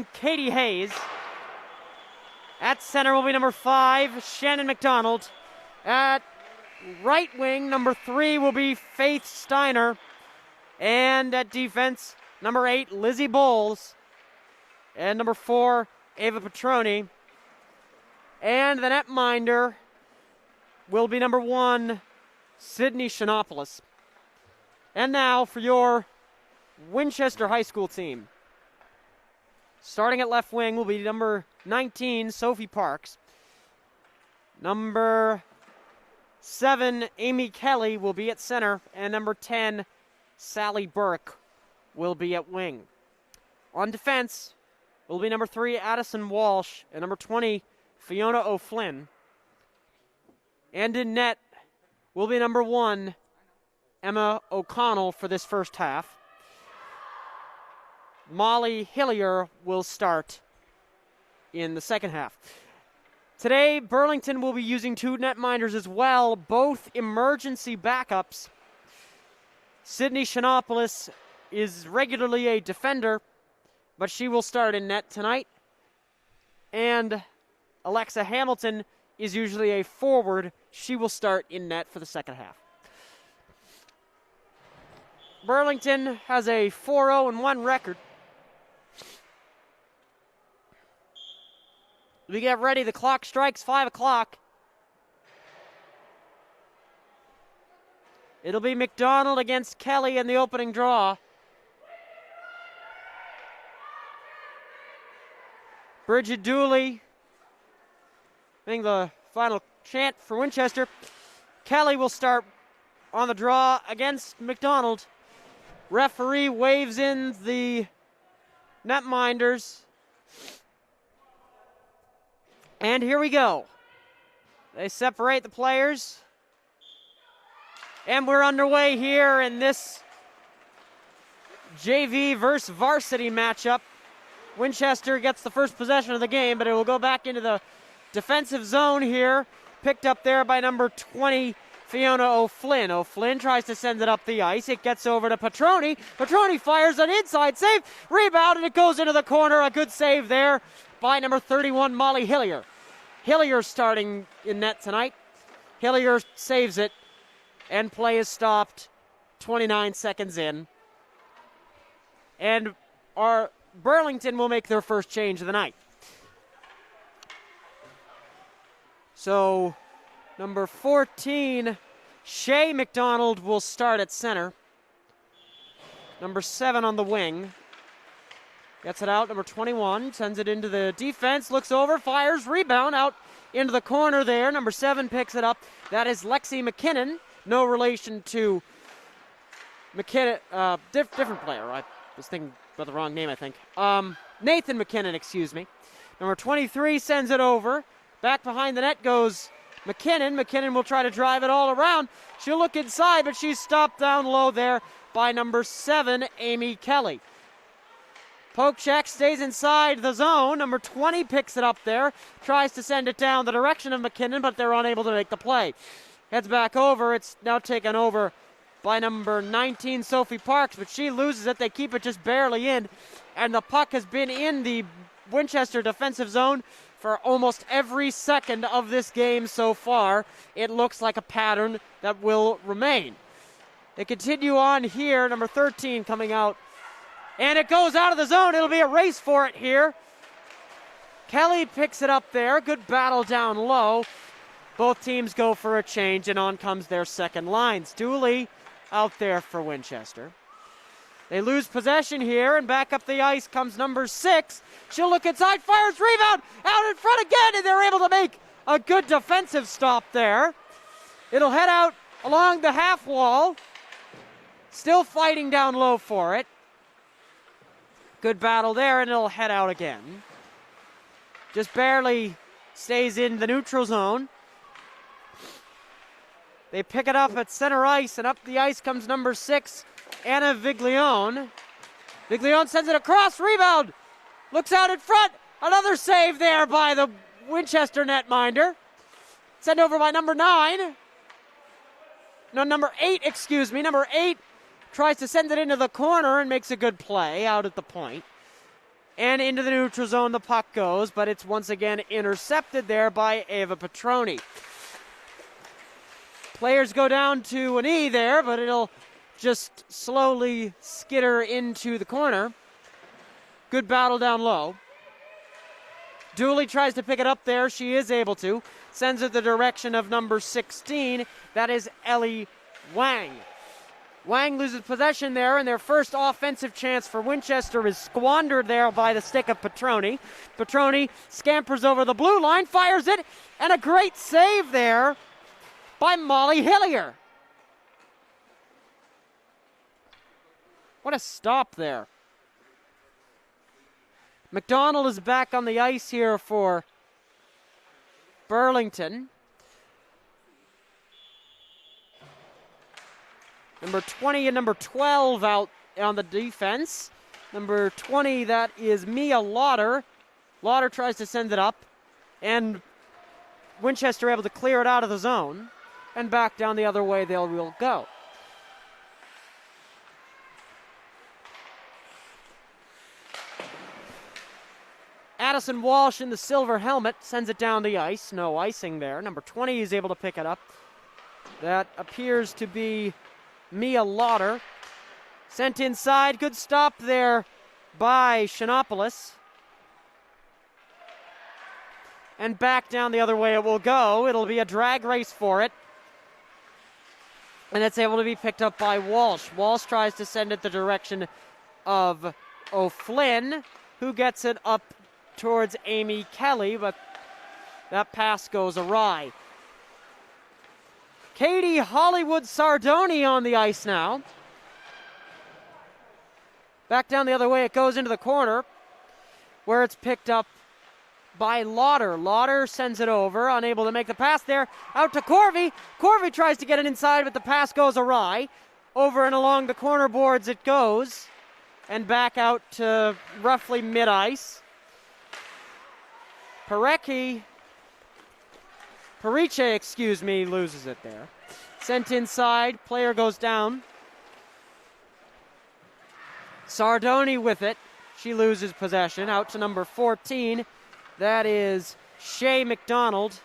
7, Katie Hayes. At center will be number 5, Shannon McDonald. At right wing, number 3 will be Faith Steiner. And at defense, number 8, Lizzie Bowles. And number 4, Ava Petroni. And the netminder will be number 1, Sydney Shinopoulos. And now for your Winchester High School team. Starting at left wing will be number 19, Sophie Parks. Number 7, Amy Kelly will be at center. And number 10, Sally Burke will be at wing. On defense will be number 3, Addison Walsh, and number 20, Fiona O'Flynn. And in net will be number 1, Emma O'Connell for this first half. Molly Hillier will start in the second half. Today, Burlington will be using 2 netminders as well, both emergency backups. Sydney Shinopoulos is regularly a defender, but she will start in net tonight. And Alexa Hamilton is usually a forward. She will start in net for the second half. Burlington has a 4-0-1 record. We get ready. The clock strikes 5 o'clock. It'll be McDonald against Kelly in the opening draw. Bridget Dooley being the final chant for Winchester. Kelly will start on the draw against McDonald. Referee waves in the netminders. And here we go. They separate the players. And we're underway here in this JV versus varsity matchup. Winchester gets the first possession of the game, but it will go back into the defensive zone here. Picked up there by number 20, Fiona O'Flynn. O'Flynn tries to send it up the ice. It gets over to Petroni. Petroni fires an inside save. Rebound, and it goes into the corner. A good save there by number 31, Molly Hillier. Hillier starting in net tonight. Hillier saves it, and play is stopped 29 seconds in. And our Burlington will make their first change of the night. So, number 14, Shay McDonald will start at center. Number 7 on the wing. Gets it out, number 21, sends it into the defense, looks over, fires, rebound, out into the corner there. Number 7 picks it up. That is Lexi McKinnon. No relation to McKinnon, different player. I was thinking about the wrong name, I think. Nathan McKinnon, excuse me. Number 23 sends it over. Back behind the net goes McKinnon. McKinnon will try to drive it all around. She'll look inside, but she's stopped down low there by number 7, Amy Kelly. Poke check, stays inside the zone. Number 20 picks it up there. Tries to send it down the direction of McKinnon, but they're unable to make the play. Heads back over. It's now taken over by number 19, Sophie Parks, but she loses it. They keep it just barely in, and the puck has been in the Winchester defensive zone for almost every second of this game so far. It looks like a pattern that will remain. They continue on here. Number 13 coming out, and it goes out of the zone. It'll be a race for it here. Kelly picks it up there. Good battle down low. Both teams go for a change, and on comes their second lines. Dooley out there for Winchester. They lose possession here, and back up the ice comes number 6. She'll look inside, fires, rebound, out in front again, and they're able to make a good defensive stop there. It'll head out along the half wall. Still fighting down low for it. Good battle there, and it'll head out again. Just barely stays in the neutral zone. They pick it up at center ice, and up the ice comes number 6, Anna Viglione. Viglione sends it across, rebound, looks out in front. Another save there by the Winchester netminder. Sent over by number 9. No, number 8, excuse me. Number 8 tries to send it into the corner and makes a good play out at the point. And into the neutral zone the puck goes, but it's once again intercepted there by Ava Petroni. Players go down to an E there, but it'll just slowly skitter into the corner. Good battle down low. Dooley tries to pick it up there. She is able to. Sends it the direction of number 16. That is Ellie Wang. Wang loses possession there, and their first offensive chance for Winchester is squandered there by the stick of Petroni. Petroni scampers over the blue line, fires it, and a great save there by Molly Hillier. What a stop there. McDonald is back on the ice here for Burlington. Number 20 and number 12 out on the defense. Number 20, that is Mia Lauder. Lauder tries to send it up, and Winchester able to clear it out of the zone, and back down the other way they will go. Addison Walsh in the silver helmet sends it down the ice. No icing there. Number 20 is able to pick it up. That appears to be Mia Lauder. Sent inside. Good stop there by Shinopoulos. And back down the other way it will go. It'll be a drag race for it. And it's able to be picked up by Walsh. Walsh tries to send it the direction of O'Flynn, who gets it up towards Amy Kelly, but that pass goes awry. Katie Hollywood Sardoni on the ice now. Back down the other way it goes into the corner, where it's picked up by Lauder. Lauder sends it over, unable to make the pass there. Out to Corvey. Corvey tries to get it inside, but the pass goes awry. Over and along the corner boards it goes, and back out to roughly mid-ice. Periche, loses it there. Sent inside, player goes down. Sardoni with it. She loses possession. Out to number 14. That is Shea McDonald.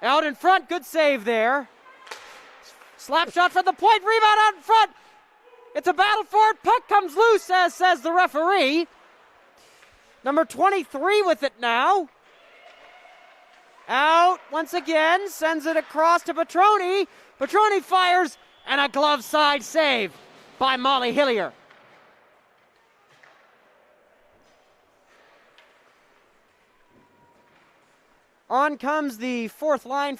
Out in front, good save there. Slap shot from the point, rebound out in front. It's a battle for it. Puck comes loose, as says the referee. Number 23 with it now. Out once again, sends it across to Petroni. Petroni fires, and a glove side save by Molly Hillier. On comes the third line,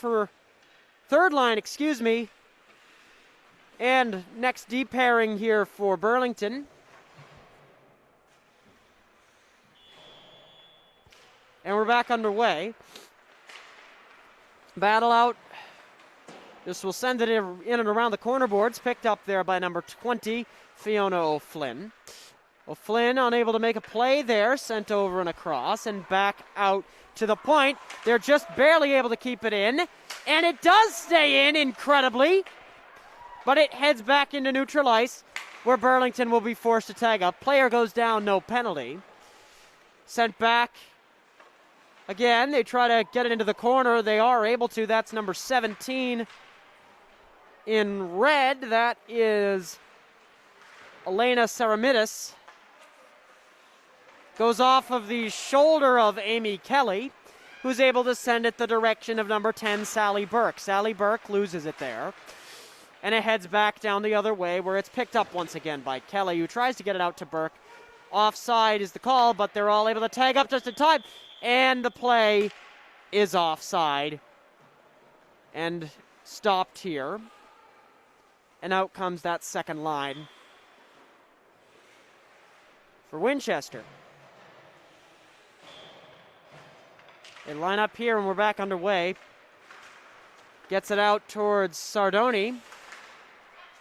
and next D pairing here for Burlington. And we're back underway. Battle out. This will send it in and around the corner boards. Picked up there by number 20, Fiona O'Flynn. O'Flynn unable to make a play there. Sent over and across and back out to the point. They're just barely able to keep it in. And it does stay in, incredibly. But it heads back into neutral ice, where Burlington will be forced to tag up. Player goes down, no penalty. Sent back. Again, they try to get it into the corner. They are able to. That's number 17 in red. That is Elena Saramidis. Goes off of the shoulder of Amy Kelly, who's able to send it the direction of number 10, Sally Burke. Sally Burke loses it there. And it heads back down the other way, where it's picked up once again by Kelly, who tries to get it out to Burke. Offside is the call, but they're all able to tag up just in time. And the play is offside and stopped here. And out comes that second line for Winchester. They line up here, and we're back underway. Gets it out towards Sardoni.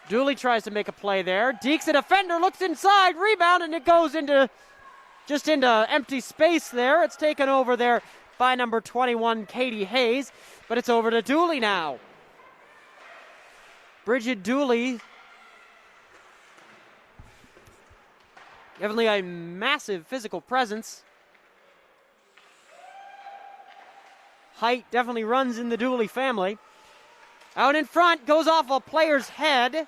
Dooley tries to make a play there. Deeks, a defender, looks inside, rebound, and it goes into empty space there. It's taken over there by number 21, Katie Hayes, but it's over to Dooley now. Bridget Dooley Definitely a massive physical presence. Height definitely runs in the Dooley family. Out in front, goes off a player's head.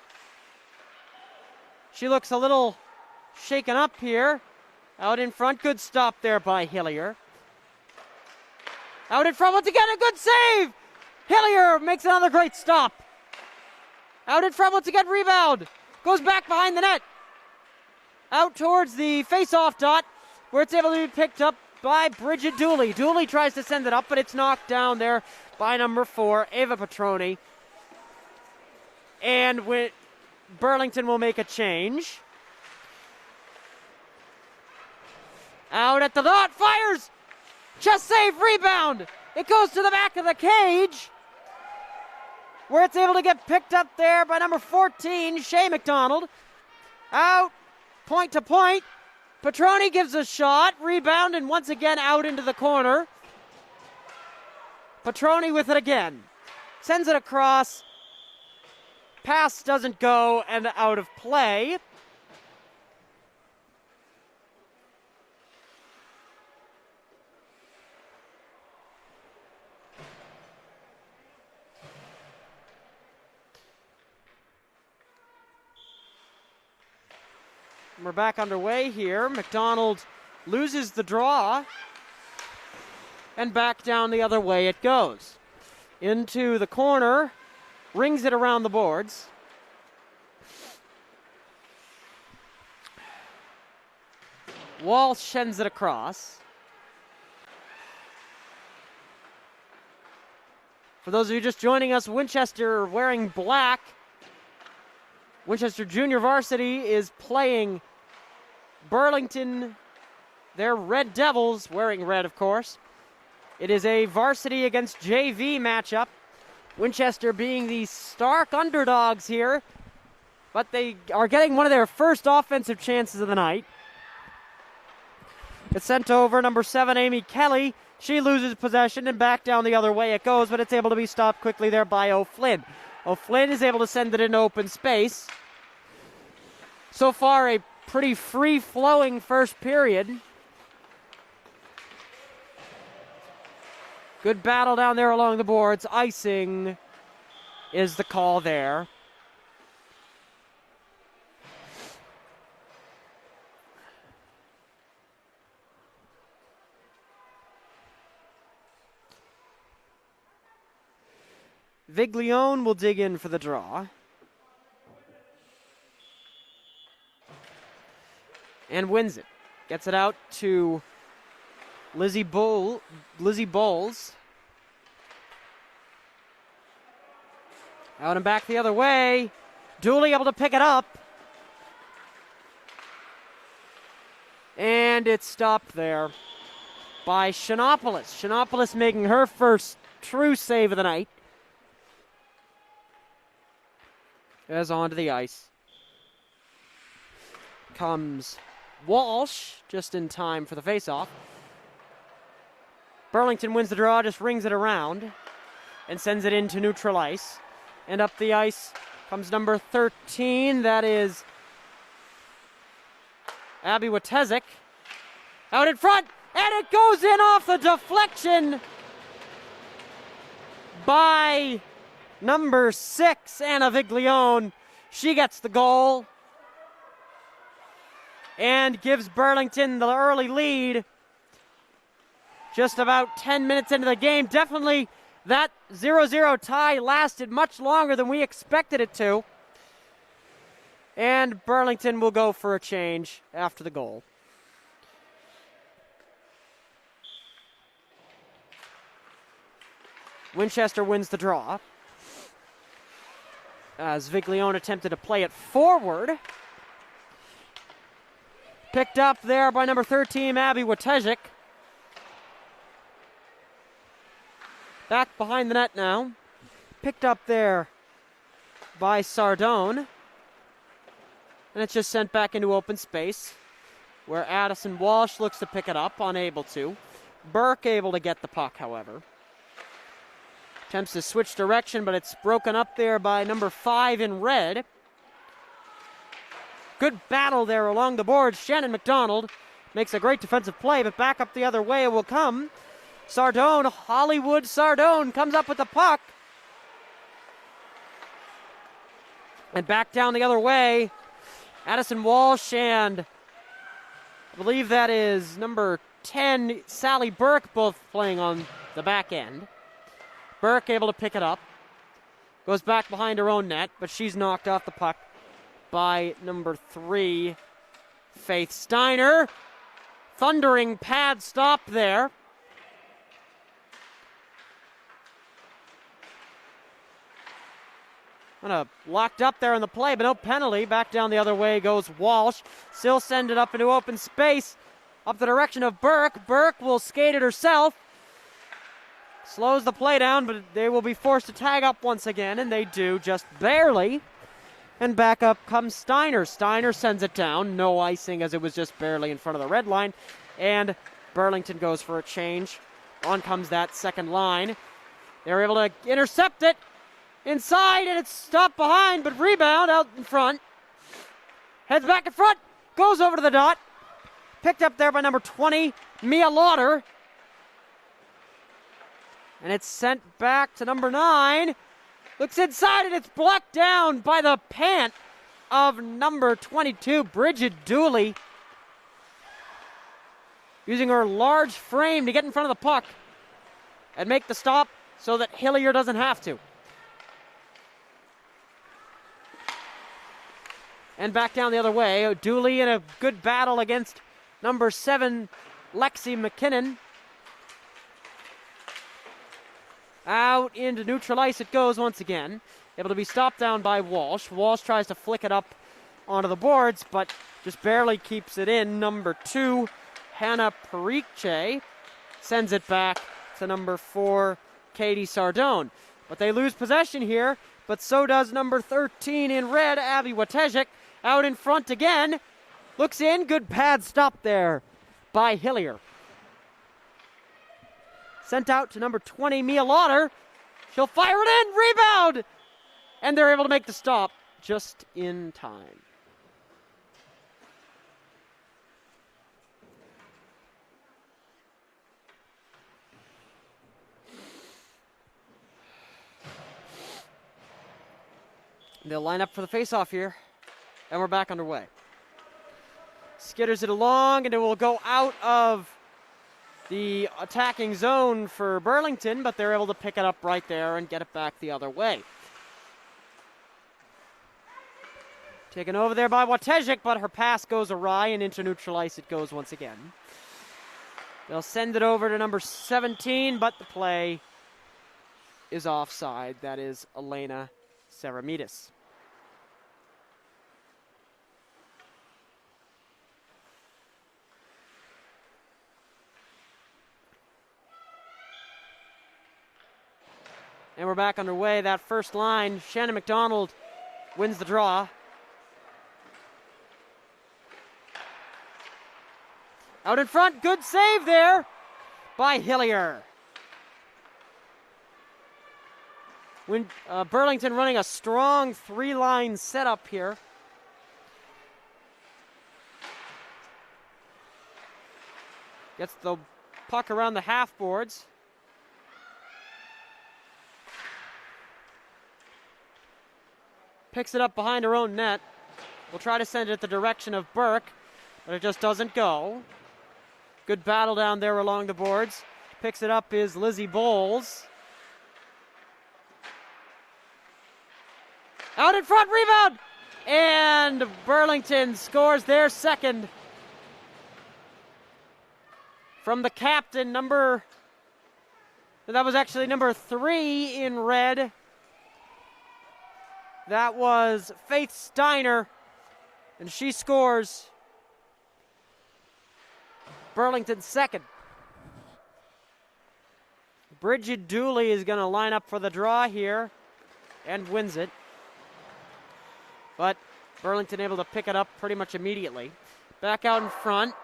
She looks a little shaken up here. Out in front, good stop there by Hillier. Out in front, once again, a good save! Hillier makes another great stop. Out in front, once again, rebound. Goes back behind the net. Out towards the face-off dot, where it's able to be picked up by Bridget Dooley. Dooley tries to send it up, but it's knocked down there by number 4, Ava Petroni. And Burlington will make a change. Out at the dot, fires! Chest save, rebound! It goes to the back of the cage, where it's able to get picked up there by number 14, Shea McDonald. Out, point to point. Petroni gives a shot, rebound, and once again out into the corner. Petroni with it again. Sends it across. Pass doesn't go, and out of play. We're back underway here. McDonald loses the draw, and back down the other way it goes. Into the corner, rings it around the boards. Walsh sends it across. For those of you just joining us, Winchester wearing black. Winchester Junior Varsity is playing Burlington. They're Red Devils, wearing red, of course. It is a varsity against JV matchup. Winchester being the stark underdogs here, but they are getting one of their first offensive chances of the night. It's sent over, number 7, Amy Kelly. She loses possession, and back down the other way it goes, but it's able to be stopped quickly there by O'Flynn. O'Flynn is able to send it into open space. So far, a pretty free-flowing first period. Good battle down there along the boards. Icing is the call there. Viglione will dig in for the draw. And wins it. Gets it out to Lizzie Bowles. Out and back the other way. Dooley able to pick it up. And it's stopped there by Shinopoulos. Shinopoulos making her first true save of the night. As onto the ice comes Walsh, just in time for the faceoff. Burlington wins the draw, just rings it around and sends it into neutral ice. And up the ice comes number 13, that is Abby Witezek. Out in front, and it goes in off the deflection by number 6, Anna Viglione. She gets the goal and gives Burlington the early lead. Just about 10 minutes into the game. Definitely that 0-0 tie lasted much longer than we expected it to. And Burlington will go for a change after the goal. Winchester wins the draw, as Viglione attempted to play it forward. Picked up there by number 13, Abby Witezek. Back behind the net now. Picked up there by Sardone. And it's just sent back into open space, where Addison Walsh looks to pick it up, unable to. Burke able to get the puck, however. Attempts to switch direction, but it's broken up there by number 5 in red. Good battle there along the boards. Shannon McDonald makes a great defensive play, but back up the other way it will come. Sardone, Hollywood Sardone, comes up with the puck. And back down the other way, Addison Walsh and I believe that is number 10, Sally Burke, both playing on the back end. Burke able to pick it up. Goes back behind her own net, but she's knocked off the puck by number 3, Faith Steiner. Thundering pad stop there. Locked up there in the play, but no penalty. Back down the other way goes Walsh. Still send it up into open space. Up the direction of Burke. Burke will skate it herself. Slows the play down, but they will be forced to tag up once again, and they do just barely. And back up comes Steiner. Steiner sends it down. No icing as it was just barely in front of the red line. And Burlington goes for a change. On comes that second line. They're able to intercept it. Inside, and it's stopped behind, but rebound out in front. Heads back in front, goes over to the dot. Picked up there by number 20, Mia Lauder. And it's sent back to number 9. Looks inside, and it's blocked down by the pant of number 22, Bridget Dooley. Using her large frame to get in front of the puck and make the stop so that Hillier doesn't have to. And back down the other way, Dooley in a good battle against number 7, Lexi McKinnon. Out into neutral ice it goes once again. Able to be stopped down by Walsh. Walsh tries to flick it up onto the boards, but just barely keeps it in. Number 2, Hannah Periche, sends it back to number 4, Katie Sardone. But they lose possession here, but so does number 13 in red, Abby Wojtek. Out in front again. Looks in. Good pad stop there by Hillier. Sent out to number 20, Mia Lauder. She'll fire it in. Rebound! And they're able to make the stop just in time. They'll line up for the face-off here. And we're back underway. Skitters it along, and it will go out of the attacking zone for Burlington, but they're able to pick it up right there and get it back the other way. Taken over there by Wojtek, but her pass goes awry, and into neutral ice it goes once again. They'll send it over to number 17, but the play is offside. That is Elena Saramidis. And we're back underway. That first line, Shannon McDonald wins the draw. Out in front, good save there by Hillier. When Burlington running a strong 3-line setup here. Gets the puck around the half boards. Picks it up behind her own net. Will try to send it the direction of Burke, but it just doesn't go. Good battle down there along the boards. Picks it up is Lizzie Bowles. Out in front, rebound! And Burlington scores their second. From the captain, that was actually number 3 in red. That was Faith Steiner, and she scores Burlington's second. Bridget Dooley is going to line up for the draw here and wins it. But Burlington able to pick it up pretty much immediately. Back out in front.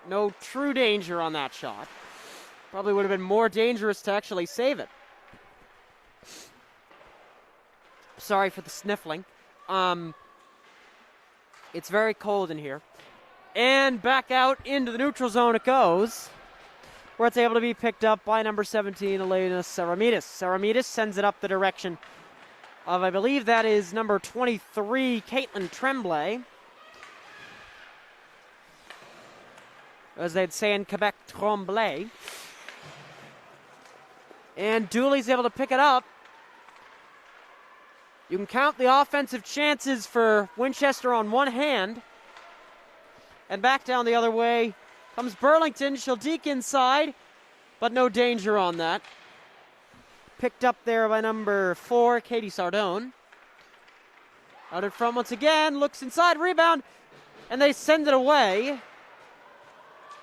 No true danger on that shot. Probably would have been more dangerous to actually save it. Sorry for the sniffling. It's very cold in here. And back out into the neutral zone it goes, where it's able to be picked up by number 17, Elena Saramidis. Saramidis sends it up the direction of, I believe that is number 23, Caitlin Tremblay. As they'd say in Quebec, Tremblay. And Dooley's able to pick it up. You can count the offensive chances for Winchester on one hand. And back down the other way comes Burlington. She'll deke inside, but no danger on that. Picked up there by number 4, Katie Sardone. Out in front once again, looks inside, rebound, and they send it away.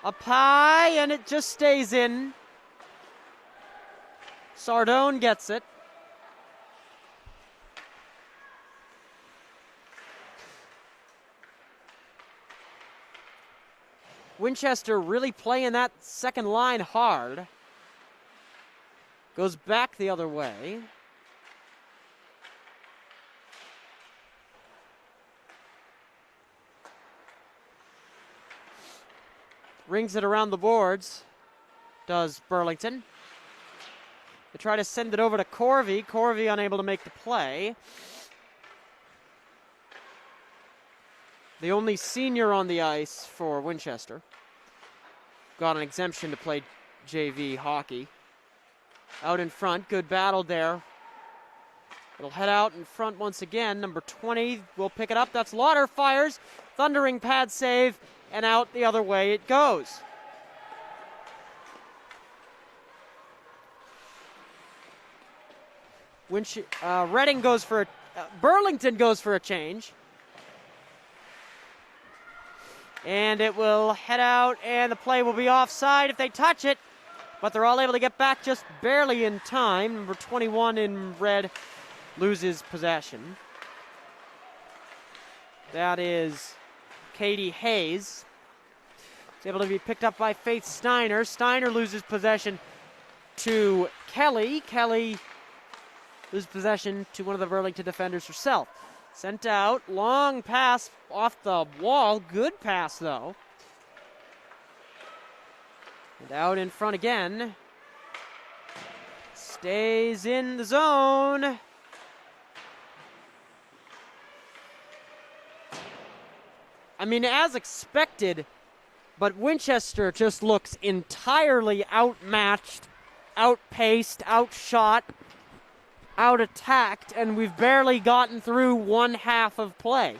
Up high, and it just stays in. Sardone gets it. Winchester really playing that second line hard. Goes back the other way. Rings it around the boards, does Burlington. They try to send it over to Corvey. Corvey unable to make the play. The only senior on the ice for Winchester. Got an exemption to play JV hockey. Out in front, good battle there. It'll head out in front once again. Number 20 will pick it up. That's Lauder, fires. Thundering pad save, and out the other way it goes. Reading goes for a, Burlington goes for a change. And it will head out, and the play will be offside if they touch it. But they're all able to get back just barely in time. Number 21 in red loses possession. That is Katie Hayes. It's able to be picked up by Faith Steiner. Steiner loses possession to Kelly. Kelly loses possession to one of the Burlington defenders herself. Sent out, long pass off the wall. Good pass, though. And out in front again. Stays in the zone. I mean, as expected, but Winchester just looks entirely outmatched, outpaced, outshot, out-attacked, and we've barely gotten through one half of play.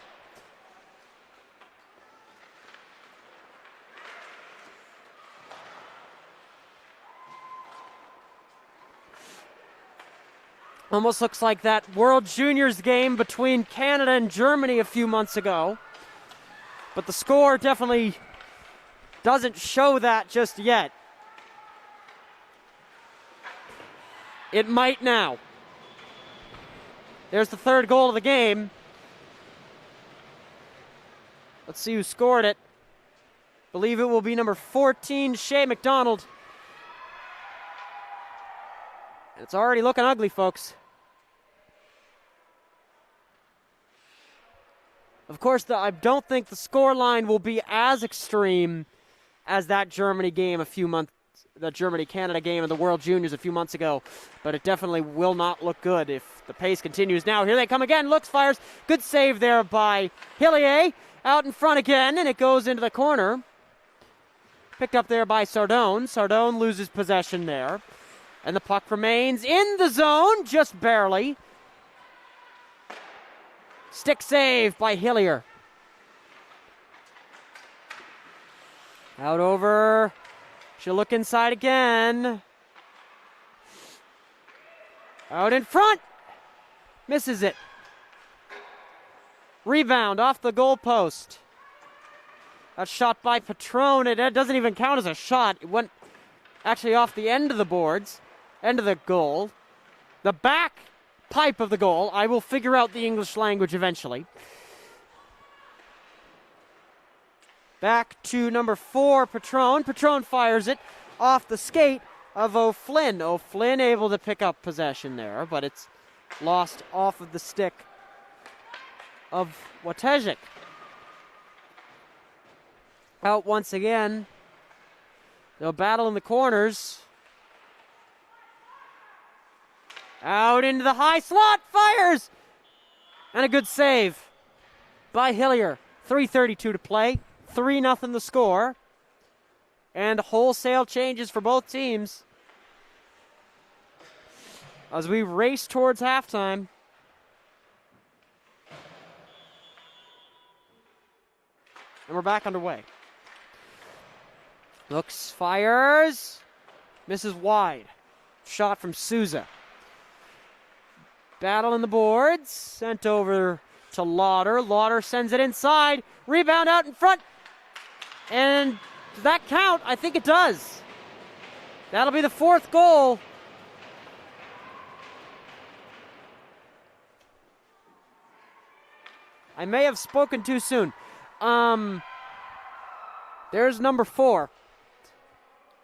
Almost looks like that World Juniors game between Canada and Germany a few months ago. But the score definitely doesn't show that just yet. It might now. There's the third goal of the game. Let's see who scored it. Believe it will be number 14, Shea McDonald. It's already looking ugly, folks. Of course, I don't think the score line will be as extreme as that Germany game the Germany-Canada game of the World Juniors a few months ago, but it definitely will not look good if the pace continues. Now, here they come again. Looks, fires. Good save there by Hillier. Out in front again, and it goes into the corner. Picked up there by Sardone. Sardone loses possession there. And the puck remains in the zone, just barely. Stick save by Hillier. Out over. She'll look inside again. Out in front. Misses it. Rebound off the goalpost. A shot by Patron. It doesn't even count as a shot. It went actually off the end of the boards. End of the goal. The back pipe of the goal. I will figure out the English language eventually. Back to number 4, Patron. Patron fires it off the skate of O'Flynn. O'Flynn able to pick up possession there, but it's lost off of the stick of Wojtek. Out once again. They'll battle in the corners. Out into the high slot, fires! And a good save by Hillier. 3:32 to play, 3-0 the score. And wholesale changes for both teams as we race towards halftime. And we're back underway. Looks, fires, misses wide. Shot from Souza. Battle in the boards, sent over to Lauder. Lauder sends it inside, rebound out in front. And does that count? I think it does. That'll be the 4th goal. I may have spoken too soon. There's number 4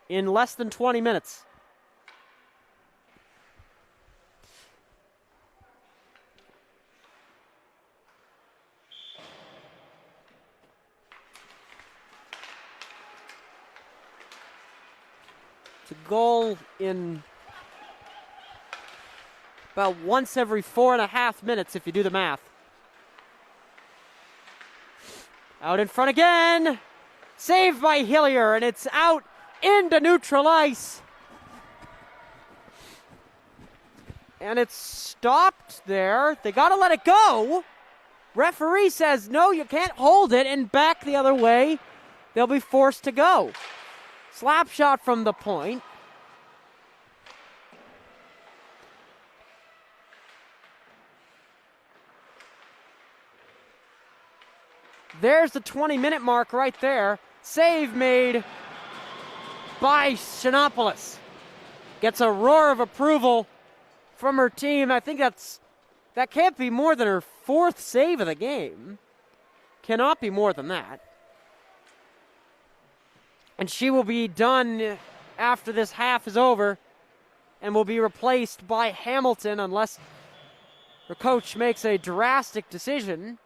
in less than 20 minutes. It's a goal in about once every 4.5 minutes if you do the math. Out in front again. Saved by Hillier, and it's out into neutral ice. And it's stopped there. They got to let it go. Referee says, no, you can't hold it, and back the other way. They'll be forced to go. Slap shot from the point. There's the 20-minute mark right there. Save made by Shinopoulos. Gets a roar of approval from her team. I think that can't be more than her 4th save of the game. Cannot be more than that. And she will be done after this half is over and will be replaced by Hamilton unless her coach makes a drastic decision.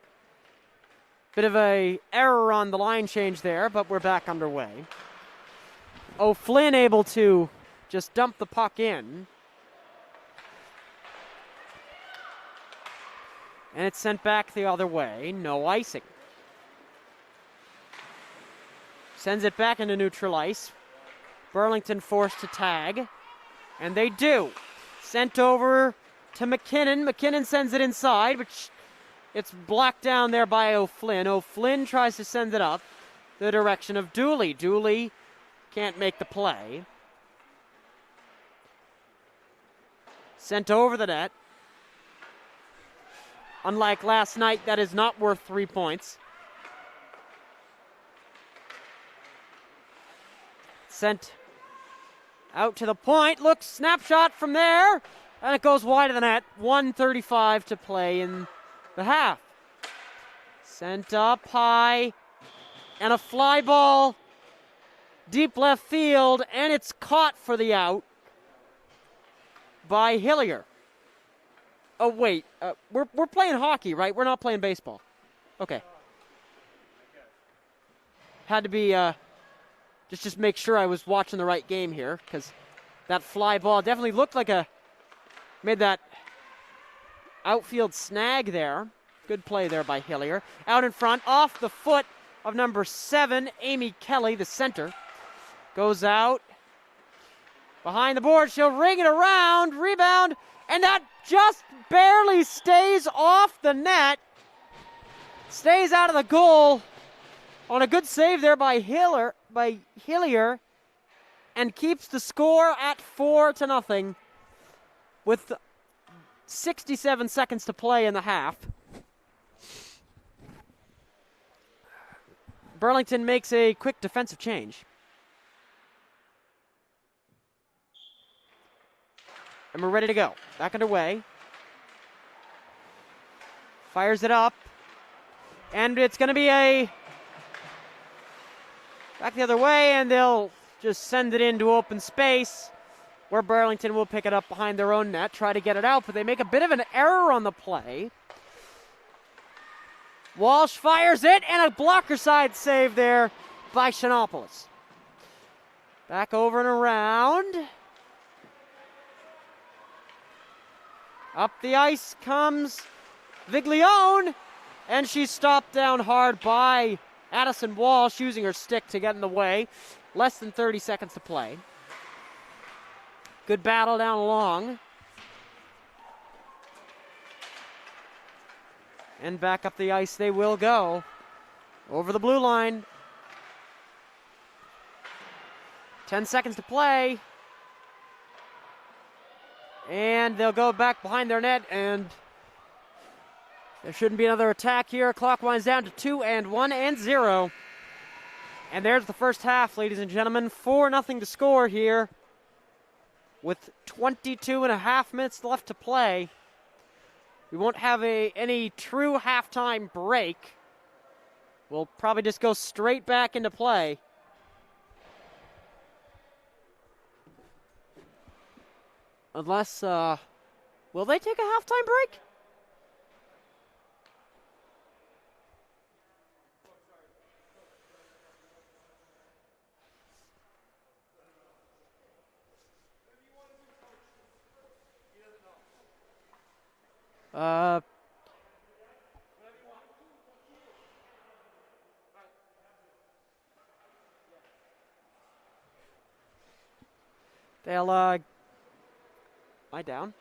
Bit of a error on the line change there, but we're back underway. O'Flynn able to just dump the puck in. And it's sent back the other way. No icing. Sends it back into neutral ice. Burlington forced to tag. And they do. Sent over to McKinnon. McKinnon sends it inside, but it's blocked down there by O'Flynn. O'Flynn tries to send it up the direction of Dooley. Dooley can't make the play. Sent over the net. Unlike last night, that is not worth 3 points. Sent out to the point. Looks, snapshot from there. And it goes wide of the net. 1:35 to play in the half. Sent up high. And a fly ball. Deep left field. And it's caught for the out by Hillier. Oh, wait. We're playing hockey, right? We're not playing baseball. Okay. Had to be... Just make sure I was watching the right game here, because that fly ball definitely looked like made that outfield snag there. Good play there by Hillier. Out in front, off the foot of number 7, Amy Kelly, the center. Goes out. Behind the board, she'll ring it around, rebound, and that just barely stays off the net. Stays out of the goal on a good save there by Hillier, and keeps the score at 4-0 with 67 seconds to play in the half. Burlington makes a quick defensive change. And we're ready to go. Back underway. Fires it up. And it's going to be back the other way, and they'll just send it into open space where Burlington will pick it up behind their own net, try to get it out, but they make a bit of an error on the play. Walsh fires it, and a blocker side save there by Xenopolis. Back over and around. Up the ice comes Viglione, and she's stopped down hard by Addison Walsh, using her stick to get in the way. Less than 30 seconds to play. Good battle down along. And back up the ice they will go. Over the blue line. 10 seconds to play. And they'll go back behind their net, and there shouldn't be another attack here. Clock winds down to 2 and 1 and 0. And there's the first half, ladies and gentlemen. 4-0 to score here with 22 and a half minutes left to play. We won't have any true halftime break. We'll probably just go straight back into play. Unless, will they take a halftime break? They'll, lie down.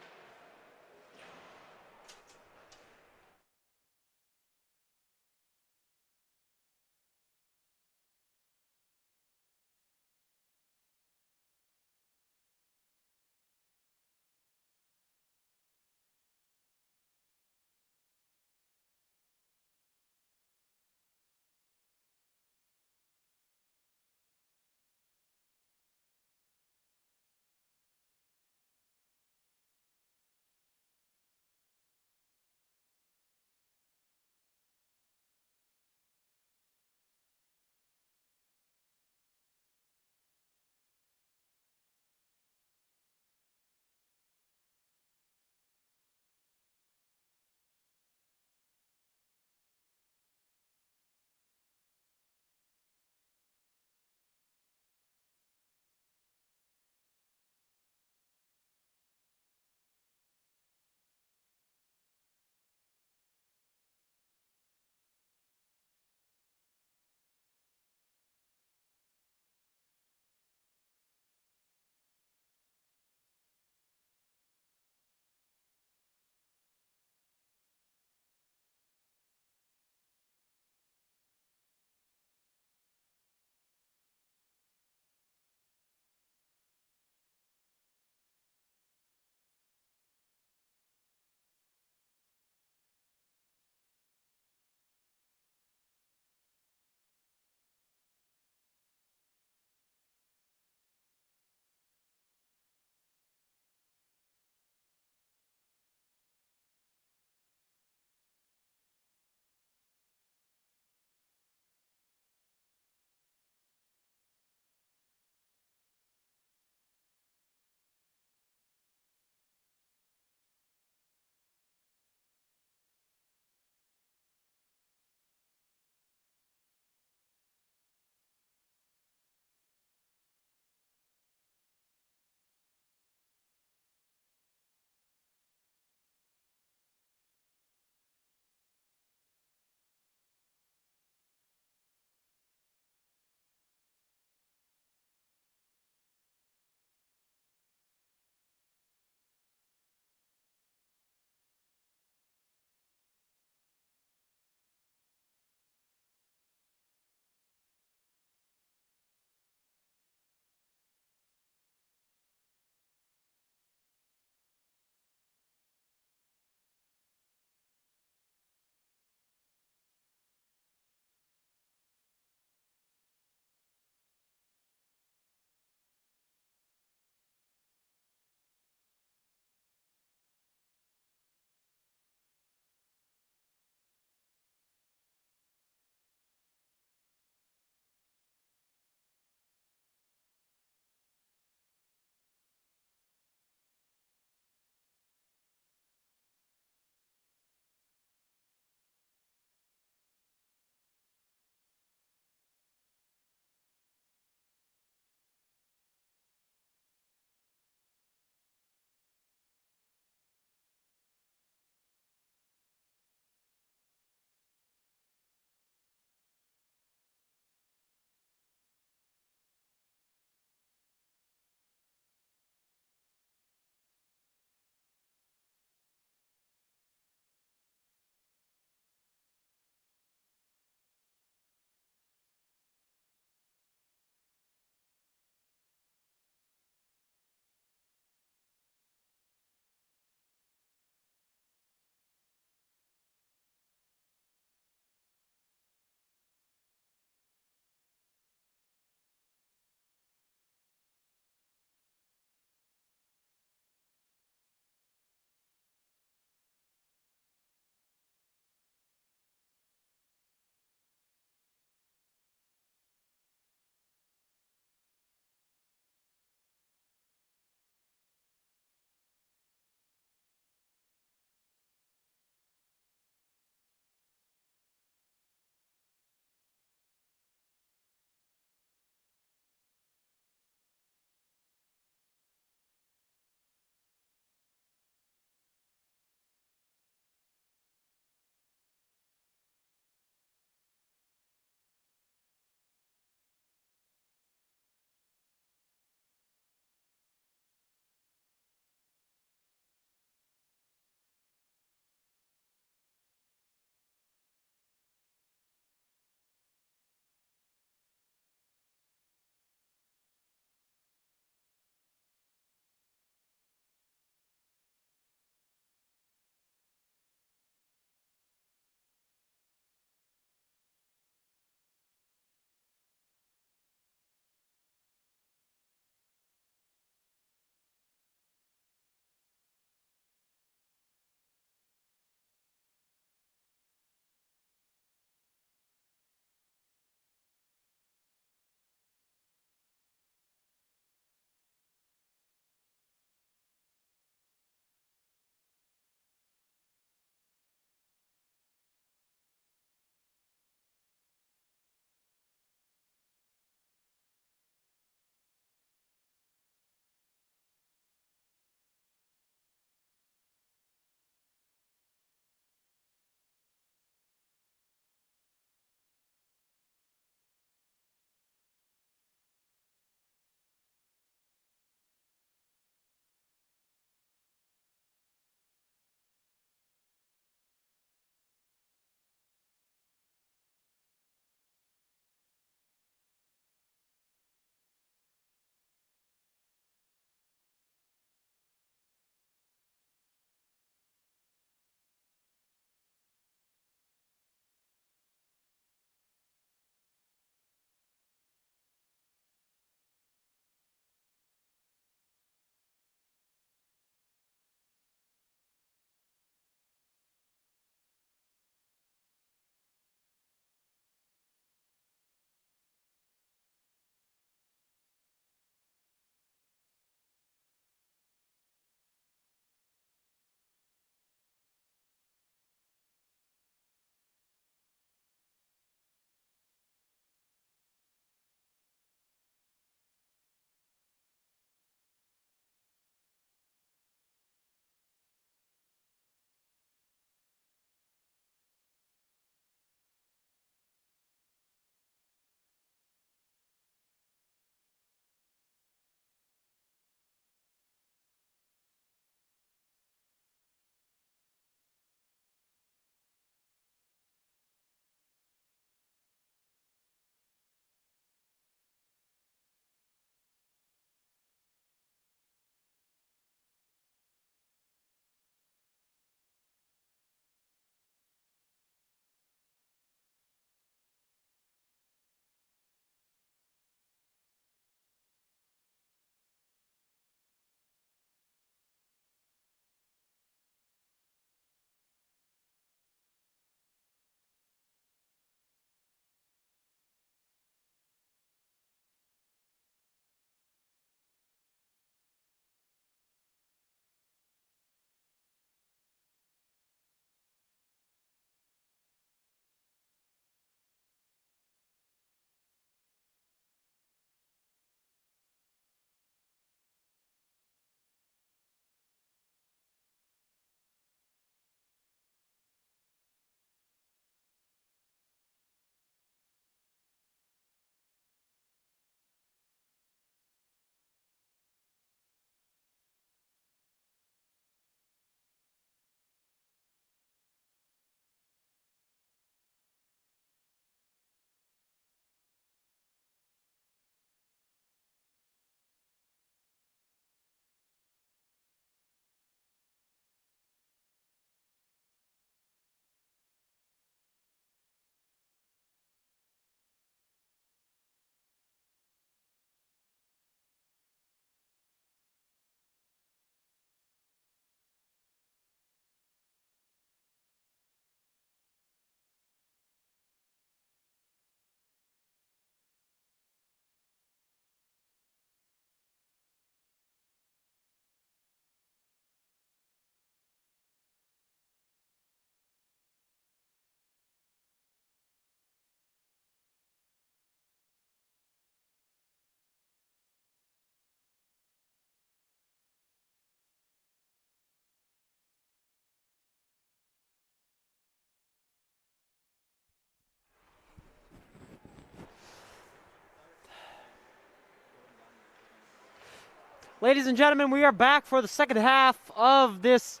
Ladies and gentlemen, we are back for the second half of this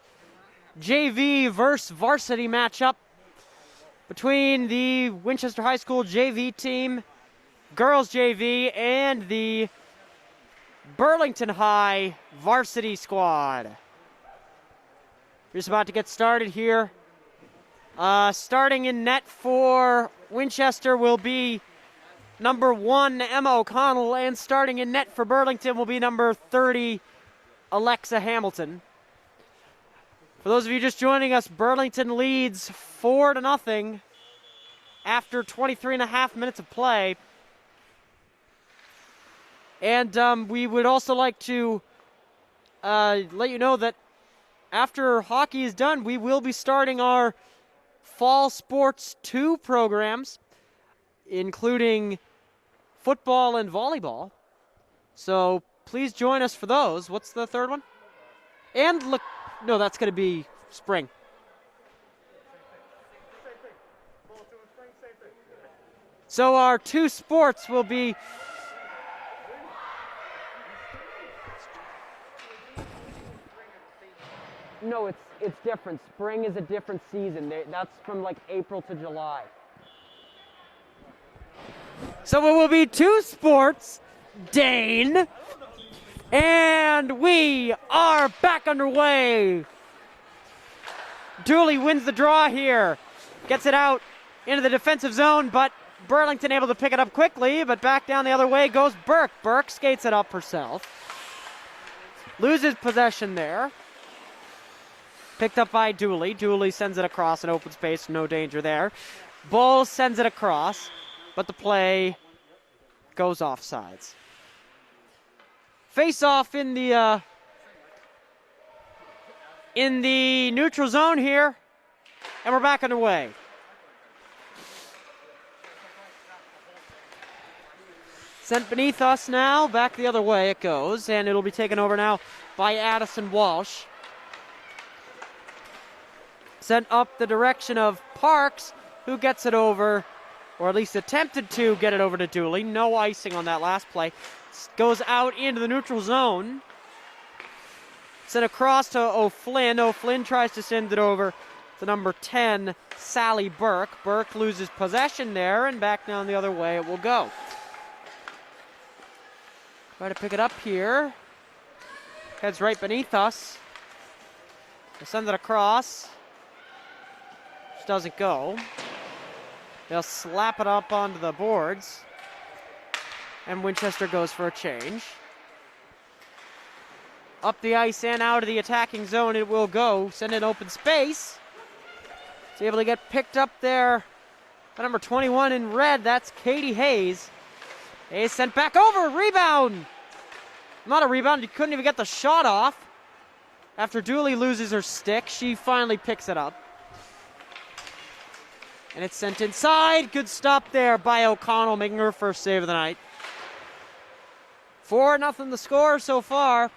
JV versus varsity matchup between the Winchester High School JV team, girls JV, and the Burlington High varsity squad. We're just about to get started here. Starting in net for Winchester will be number 1, Emma O'Connell, and starting in net for Burlington will be number 30, Alexa Hamilton. For those of you just joining us, Burlington leads 4-0 after 23 and a half minutes of play. And we would also like to let you know that after hockey is done, we will be starting our Fall Sports 2 programs, including football and volleyball. So please join us for those. What's the third one? And look, no, that's going to be spring. So our 2 sports will be no, it's different. Spring is a different season. That's from like April to July. So it will be 2 sports, Dane, and we are back underway. Dooley wins the draw here, gets it out into the defensive zone, but Burlington able to pick it up quickly, but back down the other way goes Burke. Burke skates it up herself. Loses possession there. Picked up by Dooley. Dooley sends it across an open space, no danger there. Bull sends it across, but the play goes offsides. Face off in the neutral zone here, and we're back underway. Sent beneath us now, back the other way it goes, and it'll be taken over now by Addison Walsh. Sent up the direction of Parks, who gets it over, or at least attempted to get it over to Dooley. No icing on that last play. Goes out into the neutral zone. Sent across to O'Flynn. O'Flynn tries to send it over to number 10, Sally Burke. Burke loses possession there, and back down the other way it will go. Try to pick it up here. Heads right beneath us. They send it across. Just doesn't go. They'll slap it up onto the boards. And Winchester goes for a change. Up the ice and out of the attacking zone it will go. Send it open space. It's able to get picked up there by number 21 in red. That's Katie Hayes. Hayes sent back over. Rebound. Not a rebound. He couldn't even get the shot off. After Dooley loses her stick, she finally picks it up. And it's sent inside. Good stop there by O'Connell, making her first save of the night. 4-0 the score so far.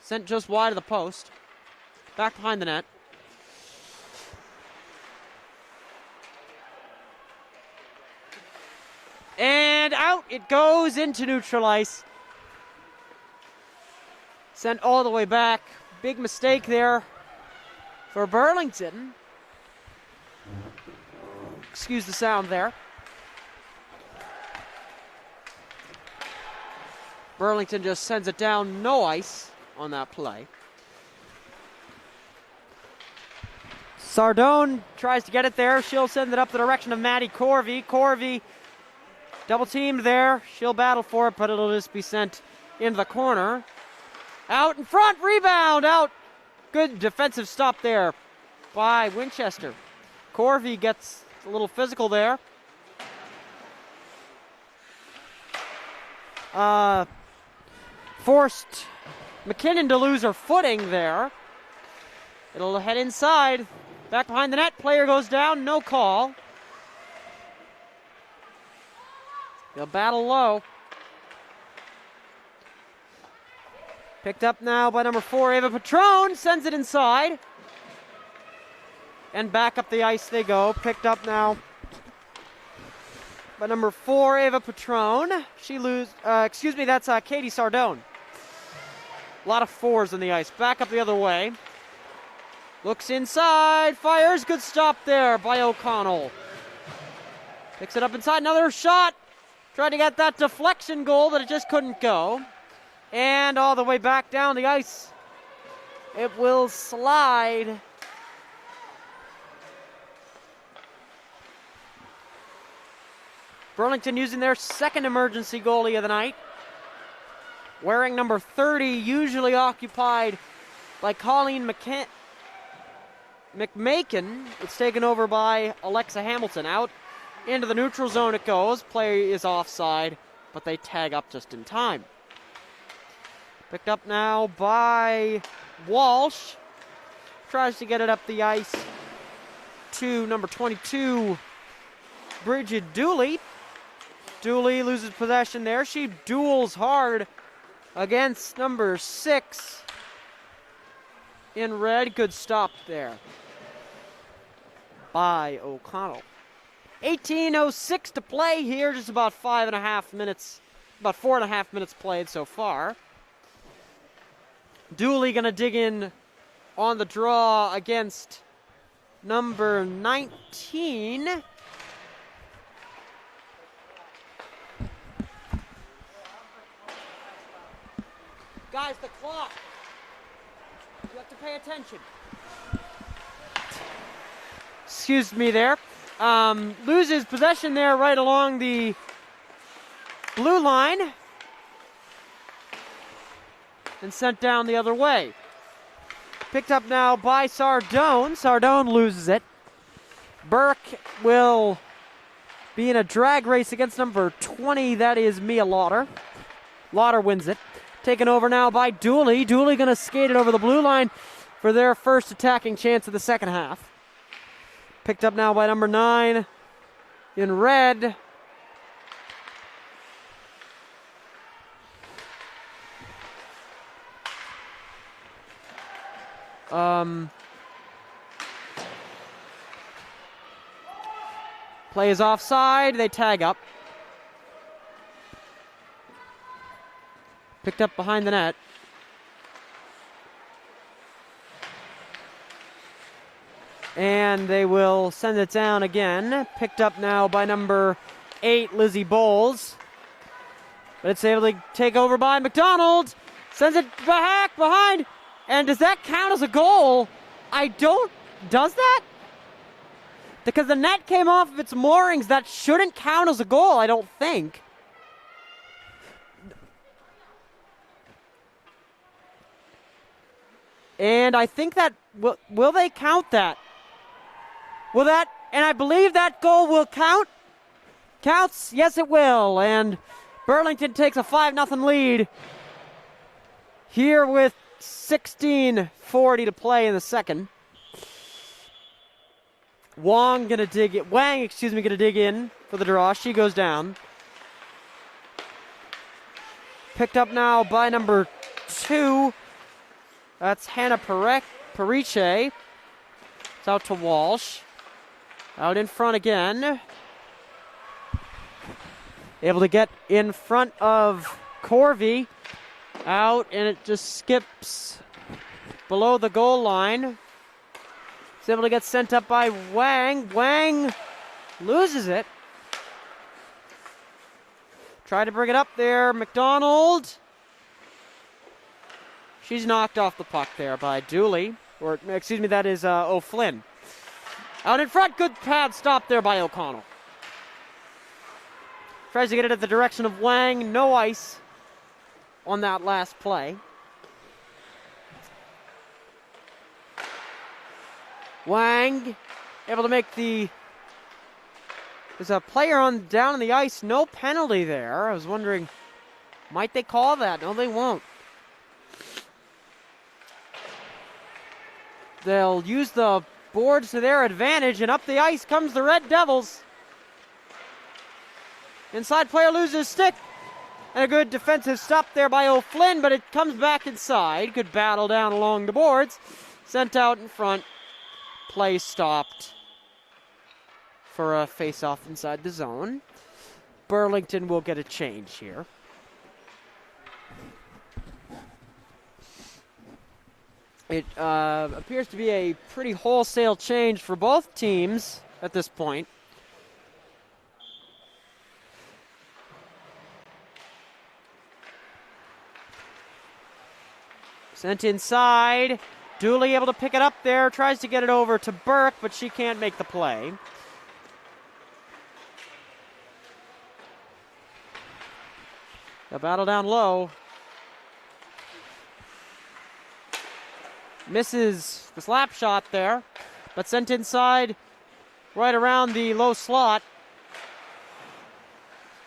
Sent just wide of the post. Back behind the net. And out it goes into neutral ice. Sent all the way back. Big mistake there for Burlington. Excuse the sound there. Burlington just sends it down, no ice on that play. Sardone tries to get it there. She'll send it up the direction of Maddie Corvey. Corvey double teamed there. She'll battle for it, but it'll just be sent into the corner. Out in front, rebound, out. Good defensive stop there by Winchester. Corvey gets a little physical there. Forced McKinnon to lose her footing there. It'll head inside. Back behind the net, player goes down, no call. They'll battle low. Picked up now by number 4, Ava Patron, sends it inside. And back up the ice they go. Picked up now by number 4, Ava Patron. That's Katie Sardone. A lot of fours on the ice. Back up the other way. Looks inside, fires. Good stop there by O'Connell. Picks it up inside, another shot. Tried to get that deflection goal, but it just couldn't go. And all the way back down the ice. It will slide. Burlington using their second emergency goalie of the night. Wearing number 30, usually occupied by Colleen McMakin. It's taken over by Alexa Hamilton. Out into the neutral zone it goes. Play is offside, but they tag up just in time. Picked up now by Walsh. Tries to get it up the ice to number 22, Bridget Dooley. Dooley loses possession there. She duels hard against number 6 in red. Good stop there by O'Connell. 18:06 to play here. Just about 5.5 minutes, about 4.5 minutes played so far. Dooley going to dig in on the draw against number 19. Guys, the clock. You have to pay attention. Excuse me there. Loses possession there right along the blue line. And sent down the other way. Picked up now by Sardone. Sardone loses it. Burke will be in a drag race against number 20. That is Mia Lauder. Lauder wins it. Taken over now by Dooley. Dooley going to skate it over the blue line for their first attacking chance of the second half. Picked up now by number 9 in red. Play is offside. They tag up. Picked up behind the net. And they will send it down again. Picked up now by number 8, Lizzie Bowles. But it's able to take over by McDonald. Sends it back behind. And does that count as a goal? Does that? Because the net came off of its moorings. That shouldn't count as a goal, I don't think. And I think that, will they count that? Will that, and I believe that goal will count. Counts, yes it will. And Burlington takes a 5-0 lead here with 16:40 to play in the second. Wang gonna dig in for the draw. She goes down. Picked up now by number 2. That's Hannah Periche. It's out to Walsh. Out in front again. Able to get in front of Corvey. Out, and it just skips below the goal line. It's able to get sent up by Wang. Wang loses it. Try to bring it up there. McDonald. She's knocked off the puck there by Dooley. Or, excuse me, that is O'Flynn. Out in front, good pad stop there by O'Connell. Tries to get it at the direction of Wang. No ice on that last play. Wang able to make there's a player down on the ice, no penalty there. I was wondering, might they call that? No, they won't. They'll use the boards to their advantage, and up the ice comes the Red Devils. Inside player loses stick. And a good defensive stop there by O'Flynn, but it comes back inside. Good battle down along the boards. Sent out in front. Play stopped for a face-off inside the zone. Burlington will get a change here. It appears to be a pretty wholesale change for both teams at this point. Sent inside. Dooley able to pick it up there. Tries to get it over to Burke, but she can't make the play. The battle down low. Misses the slap shot there, but sent inside right around the low slot.